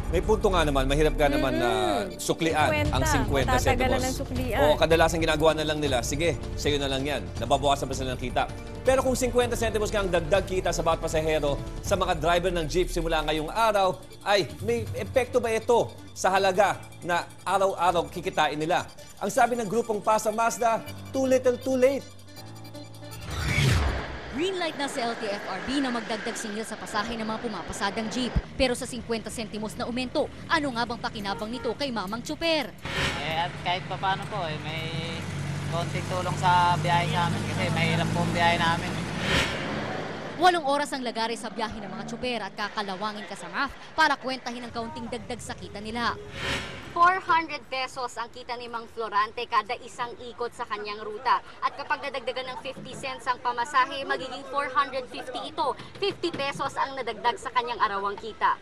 May punto nga naman, mahirap ka naman na suklian ang 50 Matatagalan centimos. ng suklian. O kadalasan ginagawa na lang nila, sige, sa'yo na lang yan. Nababawasan pa sila ng kita. Pero kung 50 centimos ka ang dagdag kita sa bawat pasahero sa mga driver ng jeep simula ngayong araw, ay may epekto ba ito sa halaga na araw-araw kikitain nila? Ang sabi ng grupong Pasa Mazda, too little too late. Green light na sa LTFRB na magdagdag singil sa pasahe ng mga pumapasadang jeep. Pero sa 50 sentimos na aumento, ano nga bang pakinabang nito kay Mamang Tsuper? At kahit pa paano po, may konting tulong sa biyahe namin kasi mahirap po ang biyahe namin. 8 oras ang lagari sa biyahe ng mga tsuper at kakalawangin kasama para kwentahin ang kaunting dagdag sa kita nila. 400 pesos ang kita ni Mang Florante kada isang ikot sa kanyang ruta. At kapag nadagdagan ng 50 cents ang pamasahe, magiging 450 ito. 50 pesos ang nadagdag sa kanyang arawang kita.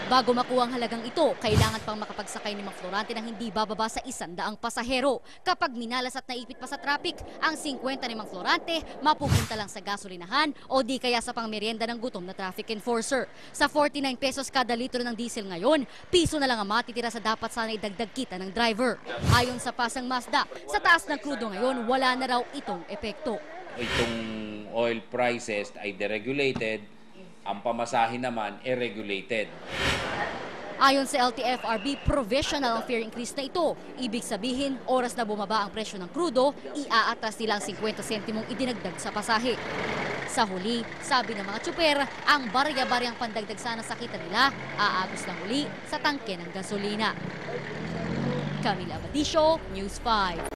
Bago makuha ang halagang ito, kailangan pang makapagsakay ni Mang Florante ng hindi bababa sa 100 pasahero. Kapag minalas at naipit pa sa traffic, ang 50 ni Mang Florante mapupunta lang sa gasolinahan o di kaya sa pangmerienda ng gutom na traffic enforcer. Sa 49 pesos kada litro ng diesel ngayon, piso na lang ang matitira sa dapat sana idagdag kita ng driver. Ayon sa Pasang Mazda, sa taas ng krudo ngayon, wala na raw itong epekto. Itong oil prices ay deregulated, ang pamasahe naman regulated. Ayon sa LTFRB, provisional ang fare increase na ito. Ibig sabihin, oras na bumaba ang presyo ng krudo, iaatras nila ang 50 sentimong idinagdag sa pasahe. Sa huli, sabi ng mga tsuper, ang barya-baryang pandagdag sana sa kita nila, aagos lang huli sa tangke ng gasolina. Camila Abadisio, News 5.